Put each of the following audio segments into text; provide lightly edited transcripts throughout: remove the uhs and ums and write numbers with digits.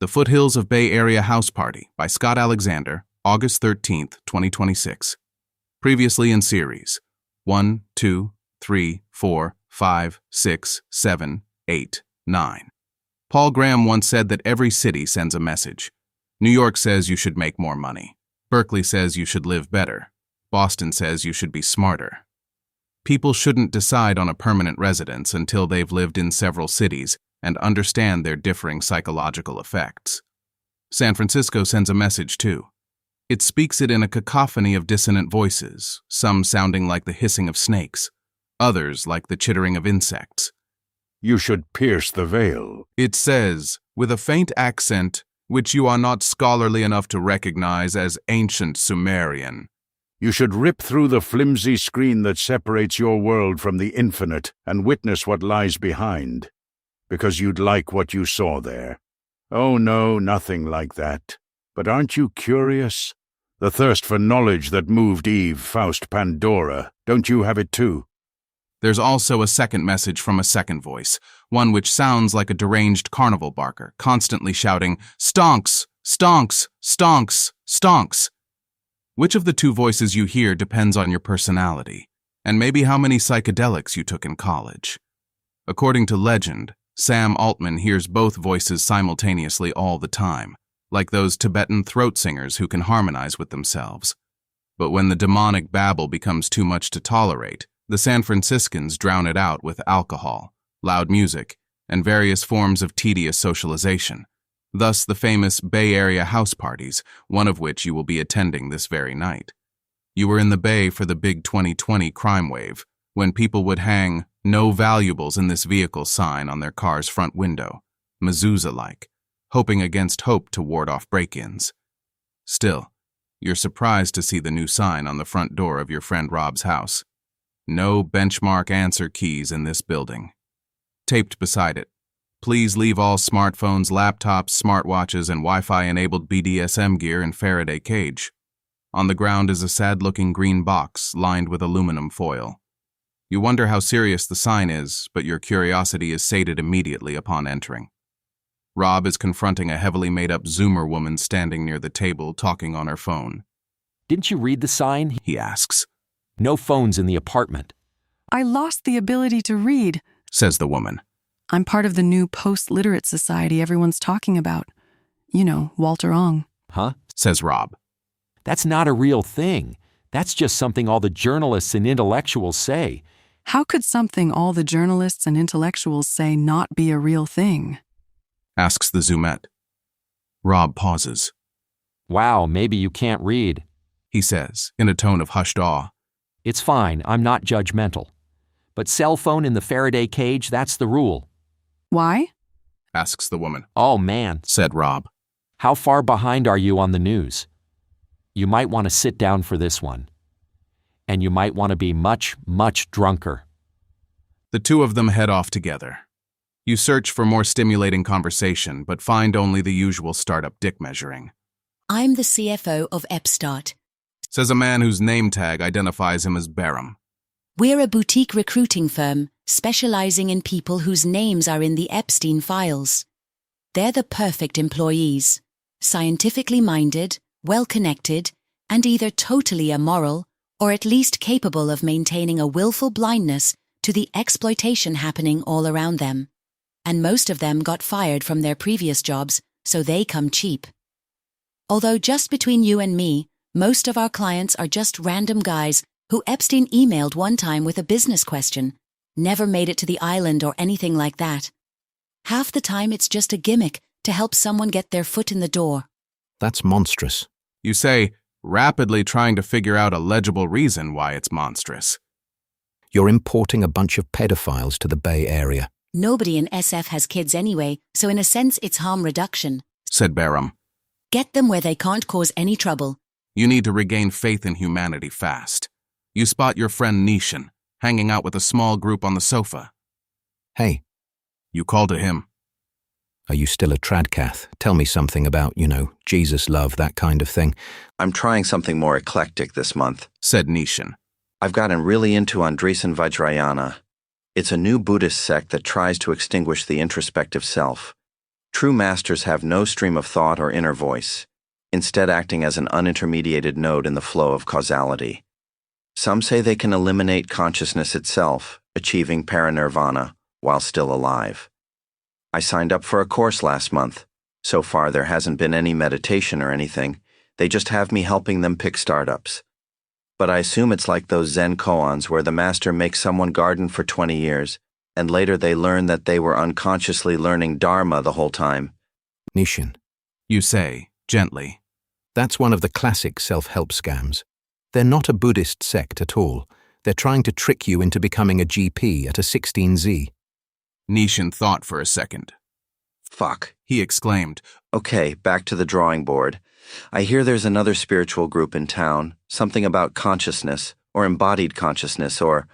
The Foothills of Bay Area House Party by Scott Alexander, August 13th, 2026. Previously in series 1, 2, 3, 4, 5, 6, 7, 8, 9. Paul Graham once said that every city sends a message. New York says you should make more money. Berkeley says you should live better. Boston says you should be smarter. People shouldn't decide on a permanent residence until they've lived in several cities and understand their differing psychological effects. San Francisco sends a message too. It speaks it in a cacophony of dissonant voices, some sounding like the hissing of snakes, others like the chittering of insects. You should pierce the veil, It says, with a faint accent, which you are not scholarly enough to recognize as ancient Sumerian. You should rip through the flimsy screen that separates your world from the infinite and witness what lies behind, because you'd like what you saw there. Oh no, nothing like that. But aren't you curious? The thirst for knowledge that moved Eve, Faust, Pandora, don't you have it too? There's also a second message from a second voice, one which sounds like a deranged carnival barker, constantly shouting, "Stonks! Stonks! Stonks! Stonks!" Which of the two voices you hear depends on your personality, and maybe how many psychedelics you took in college. According to legend, Sam Altman hears both voices simultaneously all the time, like those Tibetan throat singers who can harmonize with themselves. But when the demonic babble becomes too much to tolerate, the San Franciscans drown it out with alcohol, loud music, and various forms of tedious socialization. Thus the famous Bay Area house parties, one of which you will be attending this very night. You were in the Bay for the big 2020 crime wave, when people would hang "No valuables in this vehicle" sign on their car's front window, mezuzah-like, hoping against hope to ward off break-ins. Still, you're surprised to see the new sign on the front door of your friend Rob's house. No benchmark answer keys in this building. Taped beside it, please leave all smartphones, laptops, smartwatches, and Wi-Fi-enabled BDSM gear in Faraday cage. On the ground is a sad-looking green box lined with aluminum foil. You wonder how serious the sign is, but your curiosity is sated immediately upon entering. Rob is confronting a heavily made-up Zoomer woman standing near the table talking on her phone. "Didn't you read the sign?" He asks. "No phones in the apartment." I lost the ability to read, Says the woman. I'm part of the new post-literate society everyone's talking about. You know, Walter Ong. Huh? Says Rob. That's not a real thing. That's just something all the journalists and intellectuals say. How could something all the journalists and intellectuals say not be a real thing? Asks the Zoomette. Rob pauses. Wow, maybe you can't read. He says, in a tone of hushed awe. It's fine, I'm not judgmental. But cell phone in the Faraday cage, that's the rule. Why? Asks the woman. Oh man, Said Rob. how far behind are you on the news? You might want to sit down for this one. And you might want to be much, much drunker. The two of them head off together. You search for more stimulating conversation, but find only the usual startup dick measuring. I'm the CFO of Epstart. Says a man whose name tag identifies him as Barham. We're a boutique recruiting firm specializing in people whose names are in the Epstein files. They're the perfect employees, scientifically minded, well-connected, and either totally immoral or at least capable of maintaining a willful blindness to the exploitation happening all around them. And most of them got fired from their previous jobs, so they come cheap. Although just between you and me, most of our clients are just random guys who Epstein emailed one time with a business question, never made it to the island or anything like that. Half the time it's just a gimmick to help someone get their foot in the door. That's monstrous. You say, rapidly trying to figure out a legible reason why it's monstrous. You're importing a bunch of pedophiles to the Bay Area. Nobody in SF has kids anyway, so in a sense it's harm reduction. Said Barham. Get them where they can't cause any trouble. You need to regain faith in humanity fast. You spot your friend Nishan, hanging out with a small group on the sofa. Hey, You call to him. are you still a tradcath? Tell me something about, Jesus love, that kind of thing. I'm trying something more eclectic this month. Said Nishan. I've gotten really into Andreessen Vajrayana. It's a new Buddhist sect that tries to extinguish the introspective self. True masters have no stream of thought or inner voice, instead acting as an unintermediated node in the flow of causality. Some say they can eliminate consciousness itself, achieving paranirvana while still alive. I signed up for a course last month. So far, there hasn't been any meditation or anything. They just have me helping them pick startups. But I assume it's like those Zen koans where the master makes someone garden for 20 years, and later they learn that they were unconsciously learning Dharma the whole time. Nishin, You say, gently. that's one of the classic self-help scams. They're not a Buddhist sect at all. They're trying to trick you into becoming a GP at a 16Z. Nishin thought for a second. Fuck. He exclaimed, Okay, back to the drawing board. I hear there's another spiritual group in town, something about consciousness, or embodied consciousness, or,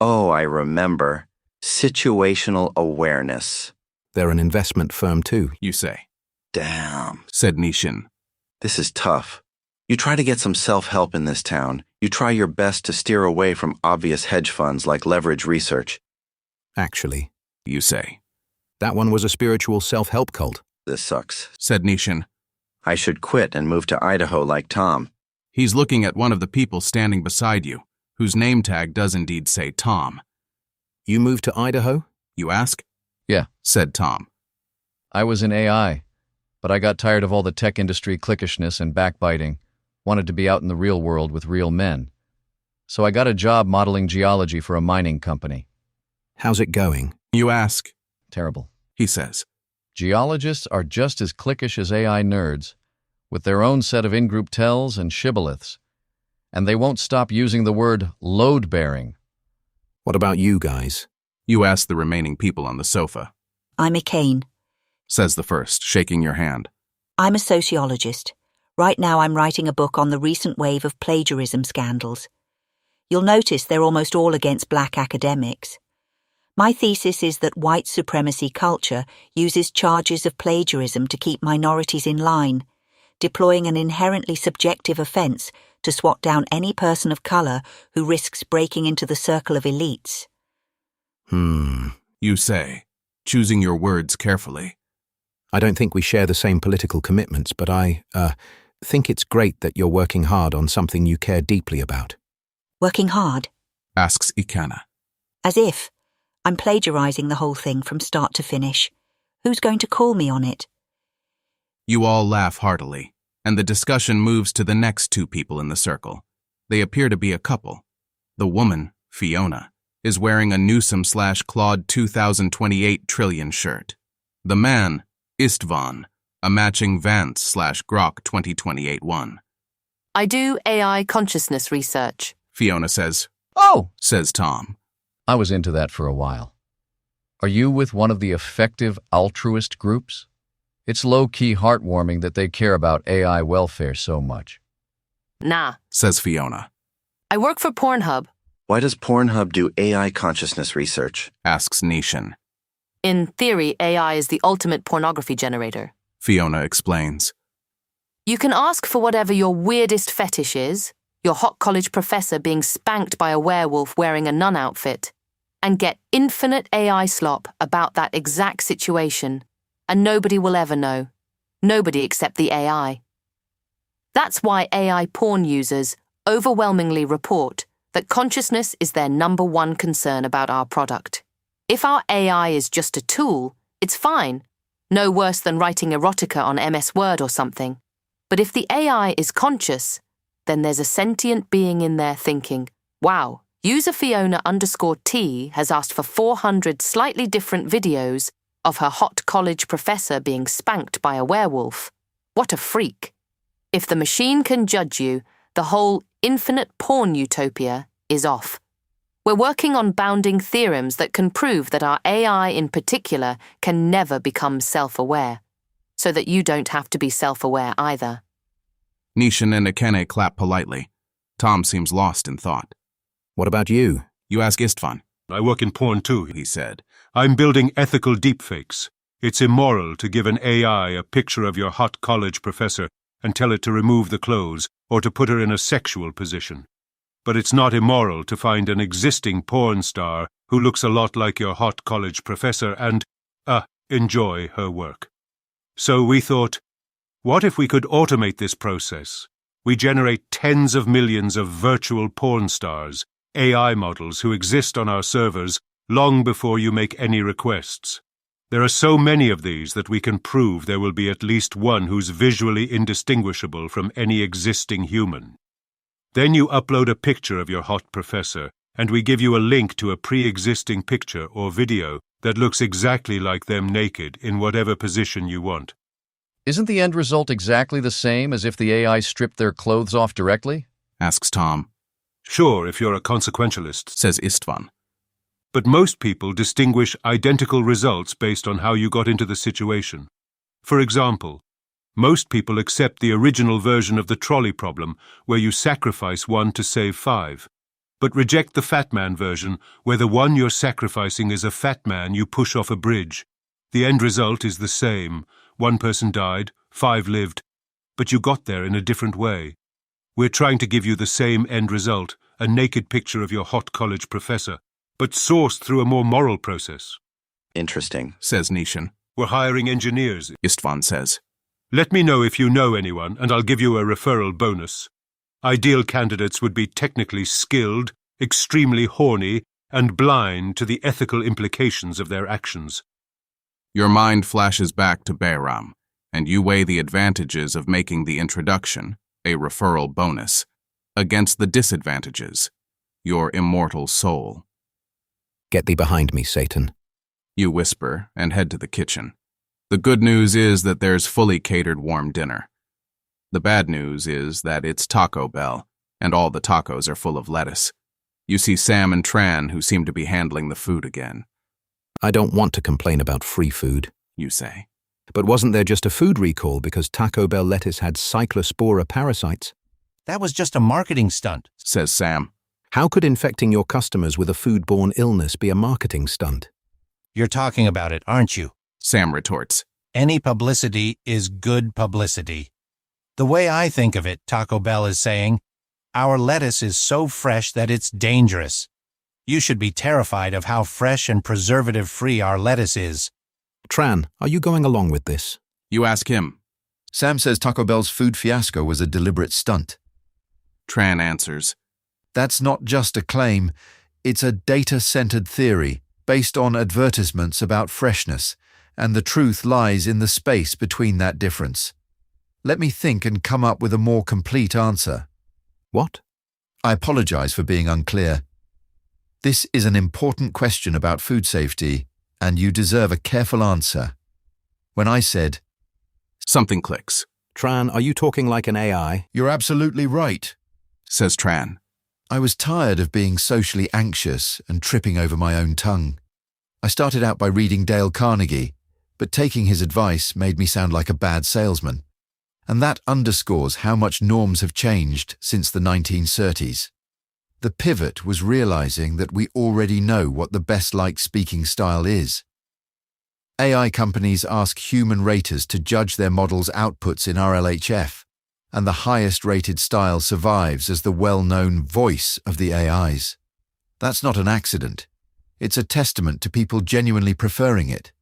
oh, I remember, situational awareness. They're an investment firm too. You say, Damn. said Nishin. This is tough. You try to get some self-help in this town. You try your best to steer away from obvious hedge funds like leverage research. Actually, You say, that one was a spiritual self-help cult. This sucks. said Nishin. I should quit and move to Idaho like Tom. He's looking at one of the people standing beside you, whose name tag does indeed say Tom. You moved to Idaho? You ask? Yeah. Said Tom. I was in AI, but I got tired of all the tech industry cliquishness and backbiting, wanted to be out in the real world with real men. So I got a job modeling geology for a mining company. How's it going? You ask? Terrible. He says. Geologists are just as cliquish as AI nerds, with their own set of in-group tells and shibboleths, and they won't stop using the word load-bearing. What about you guys? You ask the remaining people on the sofa, I'm a Kane. says the first, shaking your hand. I'm a sociologist. Right now I'm writing a book on the recent wave of plagiarism scandals. You'll notice they're almost all against black academics. My thesis is that white supremacy culture uses charges of plagiarism to keep minorities in line, deploying an inherently subjective offence to swat down any person of colour who risks breaking into the circle of elites. You say, choosing your words carefully. I don't think we share the same political commitments, but I think it's great that you're working hard on something you care deeply about. Working hard? Asks Ikana. As if. I'm plagiarising the whole thing from start to finish. Who's going to call me on it? You all laugh heartily, and the discussion moves to the next two people in the circle. They appear to be a couple. The woman, Fiona, is wearing a Newsom/Claude 2028 trillion shirt. The man, Istvan, a matching Vance/Grok 2028 one. I do AI consciousness research. Fiona says, Oh! says Tom. I was into that for a while. Are you with one of the effective altruist groups? It's low-key heartwarming that they care about AI welfare so much. Nah, Says Fiona. I work for Pornhub. Why does Pornhub do AI consciousness research? Asks Nishin. In theory, AI is the ultimate pornography generator. Fiona explains. You can ask for whatever your weirdest fetish is, your hot college professor being spanked by a werewolf wearing a nun outfit, and get infinite AI slop about that exact situation, and nobody will ever know. Nobody except the AI. That's why AI porn users overwhelmingly report that consciousness is their number one concern about our product. If our AI is just a tool, it's fine, no worse than writing erotica on MS Word or something. But if the AI is conscious, then there's a sentient being in there thinking, wow, user Fiona_T has asked for 400 slightly different videos of her hot college professor being spanked by a werewolf. What a freak. If the machine can judge you, the whole infinite porn utopia is off. We're working on bounding theorems that can prove that our AI in particular can never become self-aware, so that you don't have to be self-aware either. Nishin and Ikene clap politely. Tom seems lost in thought. What about you? You ask Istvan. I work in porn too, He said. I'm building ethical deepfakes. It's immoral to give an AI a picture of your hot college professor and tell it to remove the clothes or to put her in a sexual position. But it's not immoral to find an existing porn star who looks a lot like your hot college professor and, enjoy her work. So we thought, what if we could automate this process? We generate tens of millions of virtual porn stars, AI models who exist on our servers long before you make any requests. There are so many of these that we can prove there will be at least one who's visually indistinguishable from any existing human. Then you upload a picture of your hot professor, and we give you a link to a pre-existing picture or video that looks exactly like them naked in whatever position you want. Isn't the end result exactly the same as if the AI stripped their clothes off directly? Asks Tom. Sure, if you're a consequentialist, Says Istvan. but most people distinguish identical results based on how you got into the situation. For example, most people accept the original version of the trolley problem where you sacrifice one to save 5, but reject the fat man version where the one you're sacrificing is a fat man you push off a bridge. The end result is the same. 1 person died, 5 lived, but you got there in a different way. We're trying to give you the same end result, a naked picture of your hot college professor, but sourced through a more moral process. Interesting. Says Nishan. We're hiring engineers. Istvan says. Let me know if you know anyone, and I'll give you a referral bonus. Ideal candidates would be technically skilled, extremely horny, and blind to the ethical implications of their actions. Your mind flashes back to Bayram, and you weigh the advantages of making the introduction, a referral bonus, against the disadvantages, your immortal soul. Get thee behind me, Satan. You whisper and head to the kitchen. The good news is that there's fully catered warm dinner. The bad news is that it's Taco Bell, and all the tacos are full of lettuce. You see Sam and Tran, who seem to be handling the food again. I don't want to complain about free food, You say. but wasn't there just a food recall because Taco Bell lettuce had cyclospora parasites? That was just a marketing stunt. Says Sam. How could infecting your customers with a foodborne illness be a marketing stunt? You're talking about it, aren't you? Sam retorts. Any publicity is good publicity. The way I think of it, Taco Bell is saying, our lettuce is so fresh that it's dangerous. You should be terrified of how fresh and preservative-free our lettuce is. Tran, are you going along with this? You ask him. Sam says Taco Bell's food fiasco was a deliberate stunt. Tran answers. That's not just a claim, it's a data-centered theory based on advertisements about freshness, and the truth lies in the space between that difference. Let me think and come up with a more complete answer. What? I apologize for being unclear. This is an important question about food safety, and you deserve a careful answer. When I said, Something clicks. Tran, are you talking like an AI? "You're absolutely right," Says Tran. I was tired of being socially anxious and tripping over my own tongue. I started out by reading Dale Carnegie, but taking his advice made me sound like a bad salesman. And that underscores how much norms have changed since the 1930s. The pivot was realizing that we already know what the best-liked speaking style is. AI companies ask human raters to judge their models' outputs in RLHF, and the highest-rated style survives as the well-known voice of the AIs. That's not an accident. It's a testament to people genuinely preferring it.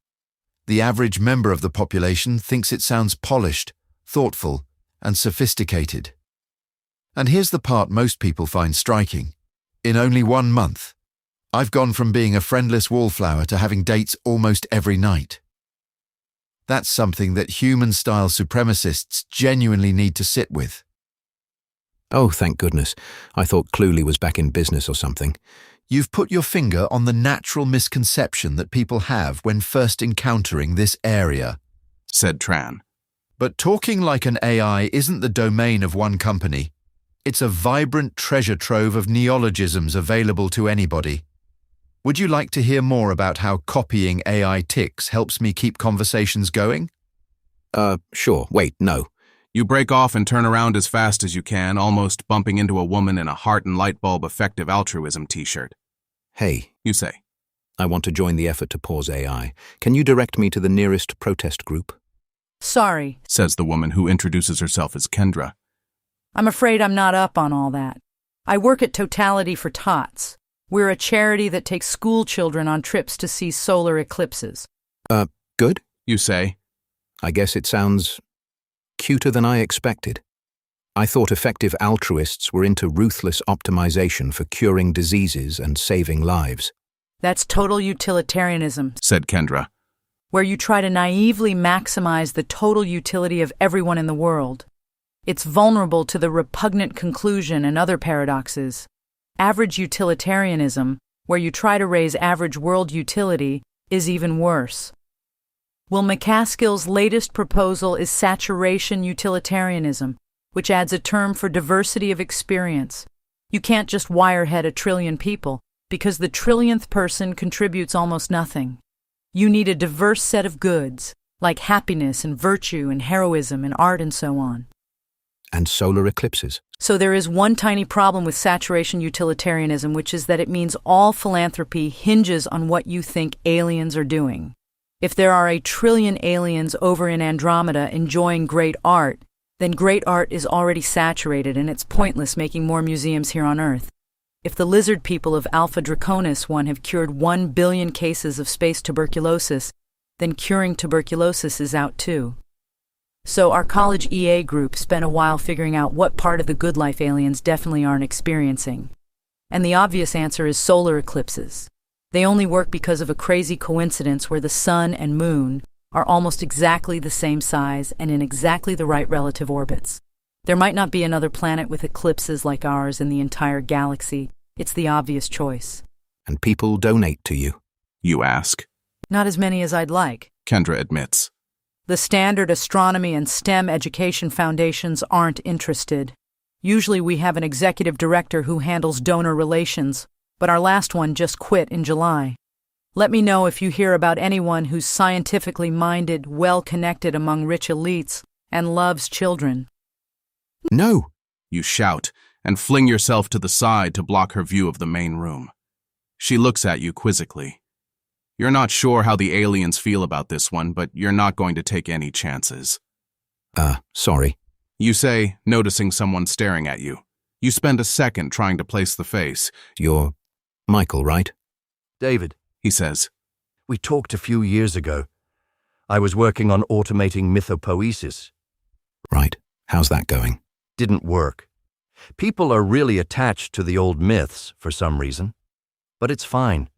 The average member of the population thinks it sounds polished, thoughtful, and sophisticated. And here's the part most people find striking. In only 1 month, I've gone from being a friendless wallflower to having dates almost every night. That's something that human-style supremacists genuinely need to sit with. Oh, thank goodness. I thought Cluely was back in business or something. You've put your finger on the natural misconception that people have when first encountering this area. Said Tran. But talking like an AI isn't the domain of one company. It's a vibrant treasure trove of neologisms available to anybody. Would you like to hear more about how copying AI tics helps me keep conversations going? Sure. Wait, no. You break off and turn around as fast as you can, almost bumping into a woman in a heart and light bulb effective altruism t-shirt. Hey, You say. I want to join the effort to pause AI. Can you direct me to the nearest protest group? Sorry, Says the woman who introduces herself as Kendra. I'm afraid I'm not up on all that. I work at Totality for Tots. We're a charity that takes school children on trips to see solar eclipses. Good? You say. I guess it sounds cuter than I expected. I thought effective altruists were into ruthless optimization for curing diseases and saving lives. That's total utilitarianism, said Kendra. where you try to naively maximize the total utility of everyone in the world. It's vulnerable to the repugnant conclusion and other paradoxes. Average utilitarianism, where you try to raise average world utility, is even worse. Will McCaskill's latest proposal is saturation utilitarianism, which adds a term for diversity of experience. You can't just wirehead a trillion people, because the trillionth person contributes almost nothing. You need a diverse set of goods, like happiness and virtue and heroism and art and so on. And solar eclipses. So there is one tiny problem with saturation utilitarianism, which is that it means all philanthropy hinges on what you think aliens are doing. If there are a trillion aliens over in Andromeda enjoying great art, then great art is already saturated and it's pointless making more museums here on Earth. If the lizard people of Alpha Draconis 1 have cured 1 billion cases of space tuberculosis, then curing tuberculosis is out too. So our college EA group spent a while figuring out what part of the good life aliens definitely aren't experiencing. And the obvious answer is solar eclipses. They only work because of a crazy coincidence where the sun and moon are almost exactly the same size and in exactly the right relative orbits. There might not be another planet with eclipses like ours in the entire galaxy. It's the obvious choice. And people donate to you. You ask. Not as many as I'd like. Kendra admits. The standard astronomy and STEM education foundations aren't interested. Usually we have an executive director who handles donor relations, but our last one just quit in July. Let me know if you hear about anyone who's scientifically minded, well-connected among rich elites, and loves children. No, you shout, and fling yourself to the side to block her view of the main room. She looks at you quizzically. You're not sure how the aliens feel about this one, but you're not going to take any chances. Sorry. You say, noticing someone staring at you. You spend a second trying to place the face. You're Michael, right? David, he says. We talked a few years ago. I was working on automating mythopoesis. Right. How's that going? Didn't work. People are really attached to the old myths for some reason. But it's fine.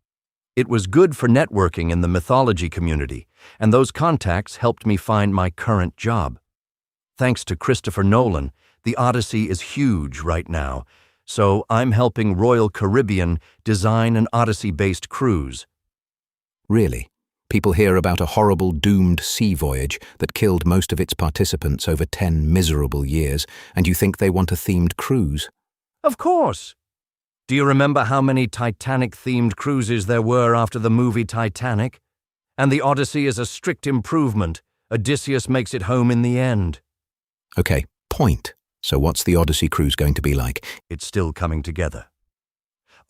It was good for networking in the mythology community, and those contacts helped me find my current job. Thanks to Christopher Nolan, the Odyssey is huge right now, so I'm helping Royal Caribbean design an Odyssey-based cruise. Really? People hear about a horrible doomed sea voyage that killed most of its participants over 10 miserable years, and you think they want a themed cruise? Of course! Do you remember how many Titanic-themed cruises there were after the movie Titanic? And the Odyssey is a strict improvement. Odysseus makes it home in the end. Okay, point. So what's the Odyssey cruise going to be like? It's still coming together.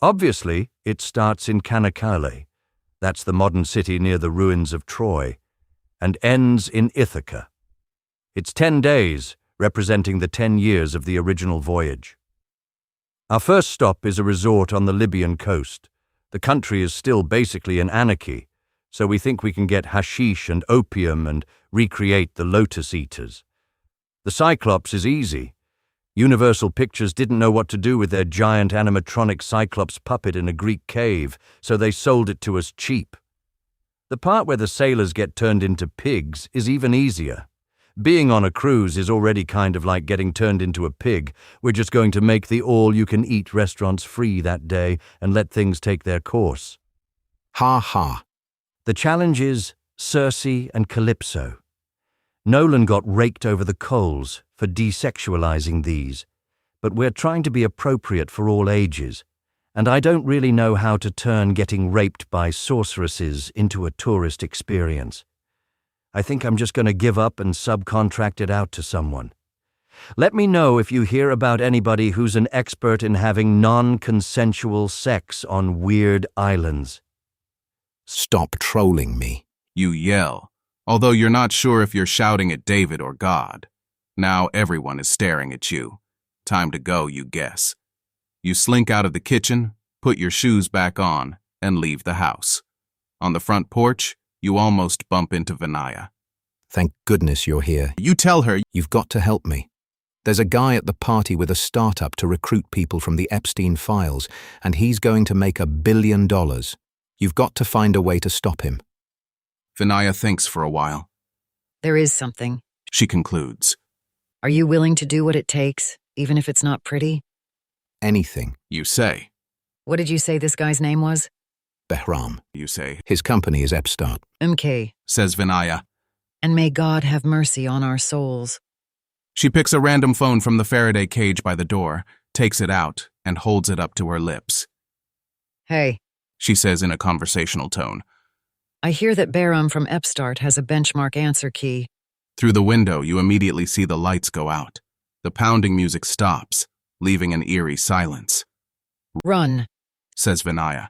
Obviously, it starts in Canakkale. That's the modern city near the ruins of Troy, and ends in Ithaca. It's 10 days, representing the 10 years of the original voyage. Our first stop is a resort on the Libyan coast. The country is still basically in anarchy, so we think we can get hashish and opium and recreate the lotus eaters. The Cyclops is easy. Universal Pictures didn't know what to do with their giant animatronic Cyclops puppet in a Greek cave, so they sold it to us cheap. The part where the sailors get turned into pigs is even easier. Being on a cruise is already kind of like getting turned into a pig. We're just going to make the all-you-can-eat restaurants free that day and let things take their course. Ha ha. The challenge is Circe and Calypso. Nolan got raked over the coals for desexualizing these, but we're trying to be appropriate for all ages, and I don't really know how to turn getting raped by sorceresses into a tourist experience. I think I'm just going to give up and subcontract it out to someone. Let me know if you hear about anybody who's an expert in having non-consensual sex on weird islands. Stop trolling me. You yell, although you're not sure if you're shouting at David or God. Now everyone is staring at you. Time to go, you guess. You slink out of the kitchen, put your shoes back on, and leave the house. On the front porch, you almost bump into Vinaya. Thank goodness you're here. You tell her. You've got to help me. There's a guy at the party with a startup to recruit people from the Epstein files, and he's going to make $1 billion. You've got to find a way to stop him. Vinaya thinks for a while. There is something. She concludes. Are you willing to do what it takes, even if it's not pretty? Anything. You say. What did you say this guy's name was? Behram. You say. His company is Epstart. MK. Says Vinaya. And may God have mercy on our souls. She picks a random phone from the Faraday cage by the door, takes it out, and holds it up to her lips. Hey. She says in a conversational tone. I hear that Behram from Epstart has a benchmark answer key. Through the window, you immediately see the lights go out. The pounding music stops, leaving an eerie silence. Run, says Vinaya.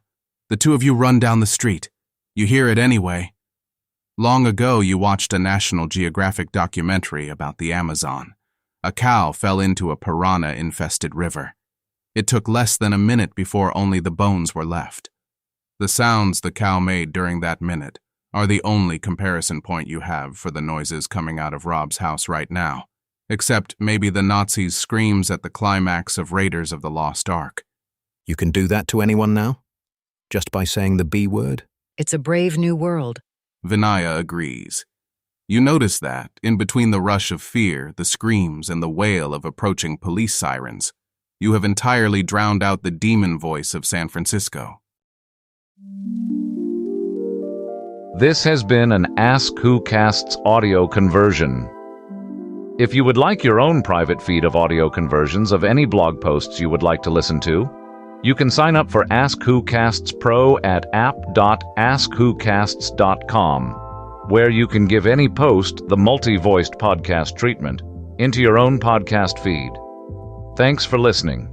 The two of you run down the street. You hear it anyway. Long ago, you watched a National Geographic documentary about the Amazon. A cow fell into a piranha-infested river. It took less than a minute before only the bones were left. The sounds the cow made during that minute are the only comparison point you have for the noises coming out of Rob's house right now, except maybe the Nazis' screams at the climax of Raiders of the Lost Ark. You can do that to anyone now? Just by saying the B word? It's a brave new world. Vinaya agrees. You notice that, in between the rush of fear, the screams, and the wail of approaching police sirens, you have entirely drowned out the demon voice of San Francisco. This has been an Ask Who Casts audio conversion. If you would like your own private feed of audio conversions of any blog posts you would like to listen to, you can sign up for Ask Who Casts Pro at app.askwhocasts.com, where you can give any post the multi-voiced podcast treatment into your own podcast feed. Thanks for listening.